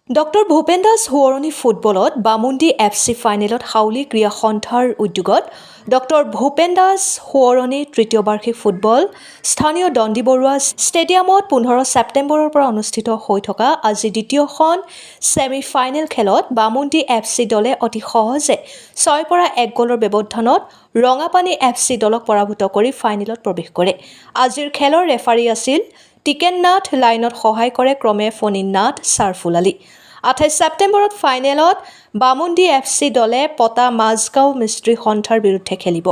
Doctor Bhupen Das সোঁৱৰণী ফুটবলত বামুণ্ডী FC ফাইনেলত হাউলী ক্ৰীড়া সন্থাৰ উদ্যোগত ডক্টৰ ভূপেন দাস সোঁৱৰণী তৃতীয় বাৰ্ষিক ফুটবল স্থানীয় দণ্ডি বৰুৱা ষ্টেডিয়ামত 15 ছেপ্টেম্বৰৰ পৰা অনুষ্ঠিত হৈ থকা আজি দ্বিতীয়খন ছেমি ফাইনেল খেলত বামুণ্ডী FC দলে অতি সহজে 6-1 গ'লৰ ব্যৱধানত ৰঙাপানী FC দলক পৰাভূত কৰি ফাইনেলত প্ৰৱেশ কৰে। আজিৰ খেলৰ ৰেফাৰী আছিল টিকেন নাথ, লাইনত সহায় কৰে ক্ৰমে ফণী নাথ, চাৰফুল আলী। 28 ছেপ্টেম্বৰত ফাইনেলত বামুণ্ডী FC দলে পতা মাজগাঁও মিস্ত্ৰী সন্থাৰ বিৰুদ্ধে খেলিব।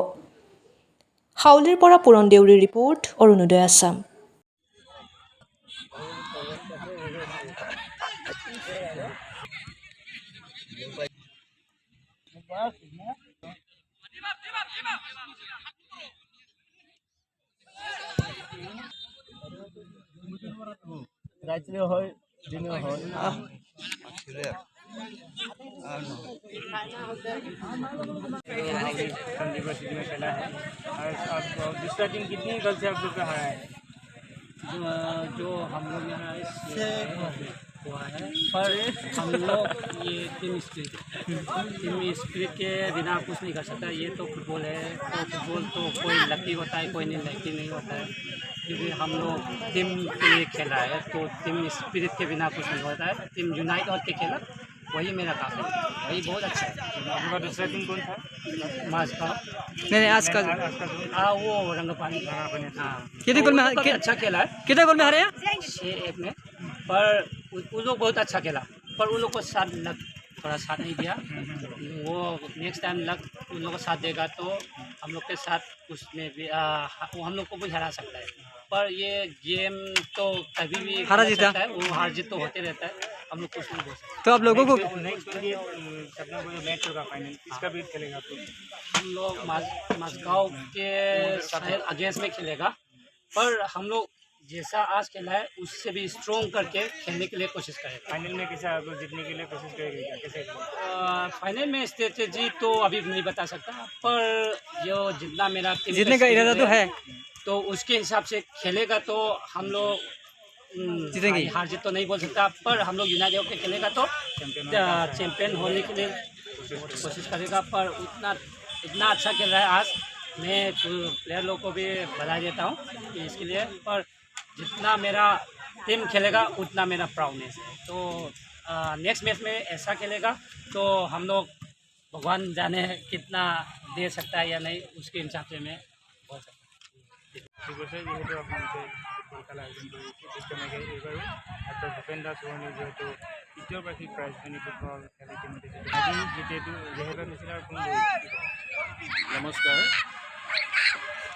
হাউলীৰ পৰা পুৰণ দেউৰীৰ ৰিপৰ্ট, অৰুণোদয় আছাম। রাত্রে হয় দিনে হয় यूनिवर्सिटी में खेला है। और अब दूसरा टीम कितनी गल से आप लोग का हारा है? जो हम लोग यहाँ हुआ है, पर हम लोग ये टीम स्पिरिट के बिना कुछ नहीं कर सकता। ये तो फुटबॉल है, तो फुटबॉल तो कोई लकी होता है, कोई नहीं लकी नहीं होता है, क्योंकि हम लोग टीम के लिए खेला है, तो टीम स्पिरिट के बिना कुछ नहीं होता है। टीम यूनाइट होकर खेला, वही मेरा काम है, वही बहुत अच्छा है। आपका दूसरा टीम कौन था? माजगाँव नहीं आज का वो रंगपानी। हाँ, कितने गोल में अच्छा खेला है, कितने गोल में हारे हैं? 6-1 में। पर उन लोग बहुत अच्छा खेला, पर उन लोग को साथ लग थोड़ा साथ नहीं दिया। वो नेक्स्ट टाइम लग उन लोग को साथ देगा तो हम लोग के साथ उसमें भी वो हम लोग को भी हरा सकता है। पर ये गेम तो कभी भी हारा जीता है, वो हार जीत तो होते रहता है, हम लोग कुछ नहीं बोल सकते। तो आप लोगों को नेक्स्ट सपना को जो मैच होगा फाइनल, इसका भी खेलेगा आप लोग? हम लोग माजगाँव के शायद अगेंस्ट में खेलेगा, पर हम लोग जैसा आज खेला है उससे भी स्ट्रॉन्ग करके खेलने के लिए कोशिश करेगा। फाइनल में कैसा आप लोग जीतने के लिए कोशिश करेंगे? कैसे फाइनल में स्ट्रेटेजी तो अभी नहीं बता सकता, पर जो जितना मेरा जीतने का इरादा तो है, तो उसके हिसाब से खेलेगा तो हम लोग जीतेंगे। हार जीत तो नहीं बोल सकता, पर हम लोग यूनाइटेड होकर खेलेगा तो चैंपियन होने के लिए कोशिश करेगा। पर इतना अच्छा खेल रहा है आज, मैं प्लेयर लोग को भी बधाई देता हूँ इसके लिए। पर जितना मेरा टीम खेलेगा उतना मेरा प्राउडनेस है। तो नेक्स्ट मैच में ऐसा खेलेगा तो हम लोग भगवान जाने कितना दे सकता है या नहीं, उसके हिसाब से मैं बोल सकता हूँ। ঠিক আছে, যেহেতু আপোনালোকে ফুটবল খেলা আয়োজন কৰিছে, ঠিক তেনেকৈ এইবাৰো ডক্টৰ ভূপেন দাস সোঁৱৰণী যিহেতু তৃতীয় বাৰ্ষিক প্ৰাইজ মানি ফুটবল খেল ইতিমধ্যে আজি যিহেতু নিচিনা আৰু কোন নমস্কাৰ।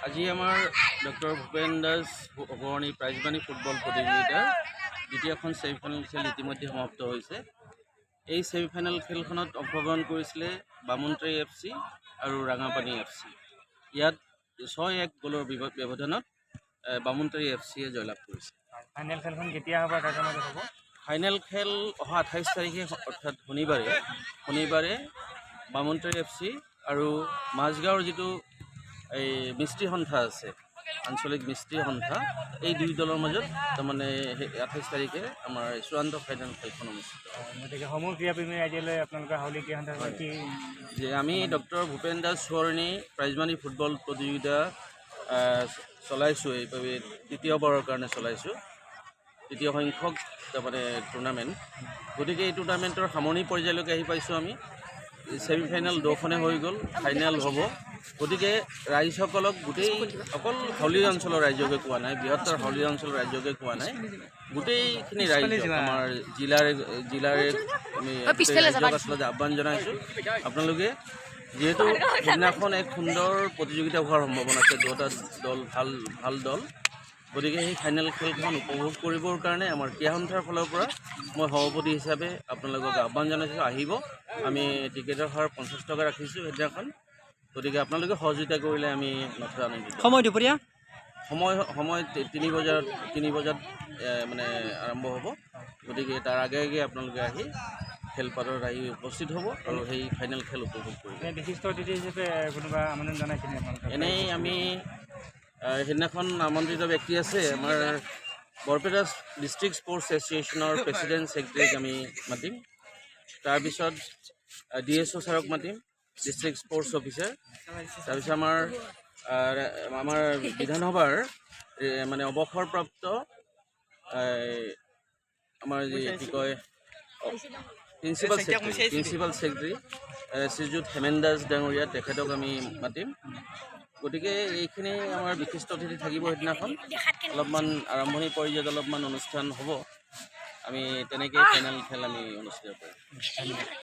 আজি আমাৰ ডক্টৰ ভূপেন দাস সোঁৱৰণী প্ৰাইজ মানি ফুটবল প্ৰতিযোগিতাৰ দ্বিতীয়খন ছেমিফাইনেল খেল ইতিমধ্যে সমাপ্ত হৈছে। এই ছেমিফাইনেল খেলখনত অংশগ্ৰহণ কৰিছিলে বামুণ্ডী FC আৰু ৰঙাপানী FC। ইয়াত 6-1 গ'লৰ ব্যৱধানত বামুণ্ডী FCয়ে জয়লাভ কৰিছে। ফাইনেল খেলখন কেতিয়া হ'ব? হ'ব ফাইনেল খেল অহা 28 তাৰিখে অৰ্থাৎ শনিবাৰে বামুণ্ডী FC আৰু মাজগাঁৱৰ যিটো এই মিস্ত্ৰী সন্থা আছে, আঞ্চলিক মিস্ত্ৰী সন্থা, এই দুই দলৰ মাজত তাৰমানে 28 তাৰিখে আমাৰ চূড়ান্ত ফাইনেল খেলখন অনুষ্ঠিত হয়। গতিকে সমূহ ক্ৰীড়াপ্ৰেমী ৰাইজলৈ আপোনালোকৰ হাউলী ক্ৰীড়া সন্থাৰ যে আমি ডক্টৰ ভূপেন দাস সোঁৱৰণী প্ৰাইজ মানি ফুটবল প্ৰতিযোগিতা চলাইছোঁ, এইভাবে তৃতীয়বাৰৰ কাৰণে চলাইছোঁ, তৃতীয় সংখ্যক তাৰমানে টুৰ্ণামেণ্ট। গতিকে এই টুৰ্ণামেণ্টৰ সামৰণি পৰ্যায়লৈকে আহি পাইছোঁ আমি। ছেমিফাইনেল 2খনে হৈ গ'ল, ফাইনেল হ'ব। গতিকে ৰাইজসকলক অকল হাউলী অঞ্চলৰ ৰাইজকে কোৱা নাই, বৃহত্তৰ হাউলী অঞ্চলৰ ৰাইজকে কোৱা নাই, গোটেইখিনি ৰাইজ আমাৰ জিলাৰে আমি আচলতে আহ্বান জনাইছোঁ। আপোনালোকে যিহেতু সেইদিনাখন এক সুন্দৰ প্ৰতিযোগিতা হোৱাৰ সম্ভাৱনা আছে, দুটা দল ভাল দল, গতিকে সেই ফাইনেল খেলখন উপভোগ কৰিবৰ কাৰণে আমাৰ ক্ৰীড়া সন্থাৰ ফালৰ পৰা মই সভাপতি হিচাপে আপোনালোকক আহ্বান জনাইছোঁ। আহিব, আমি টিকেটৰ হাৰ 50 টকা ৰাখিছোঁ সেইদিনাখন। গতিকে আপোনালোকে সহযোগিতা কৰিলে আমি নথৈ আনন্দিত। সময় দুপৰীয়া সময় 3 বজাত মানে আৰম্ভ হ'ব। গতিকে তাৰ আগে আপোনালোকে আহি খেলপথাৰত আহি উপস্থিত হ'ব আৰু সেই ফাইনেল খেল উপভোগ কৰিব। বিশিষ্ট অতিথি হিচাপে কোনোবা আমন্ত্ৰণ জনাইছিলে? এনেই আমি সেইদিনাখন আমন্ত্ৰিত ব্যক্তি আছে আমাৰ বৰপেটা ডিষ্ট্ৰিক্ট স্পৰ্টছ এছ'চিয়েশ্যনৰ প্ৰেচিডেণ্ট ছেক্ৰেটাৰীক আমি মাতিম। তাৰপিছত DSO ছাৰক মাতিম, ডিষ্ট্ৰিক্ট স্পৰ্টছ অফিচাৰ। তাৰপিছত আমাৰ বিধানসভাৰ মানে অৱসৰপ্ৰাপ্ত আমাৰ যি কি কয় প্ৰিন্সিপাল ছেক্ৰেটাৰী শ্ৰীযুত হেমেন দাস ডাঙৰীয়া, তেখেতক আমি মাতিম। গতিকে এইখিনি আমাৰ বিশিষ্ট অতিথি থাকিব। সেইদিনাখন অলপমান আৰম্ভণি পৰ্যায়ত অলপমান অনুষ্ঠান হ'ব। আমি তেনেকৈ ফাইনেল খেল আমি অনুষ্ঠিত কৰিম।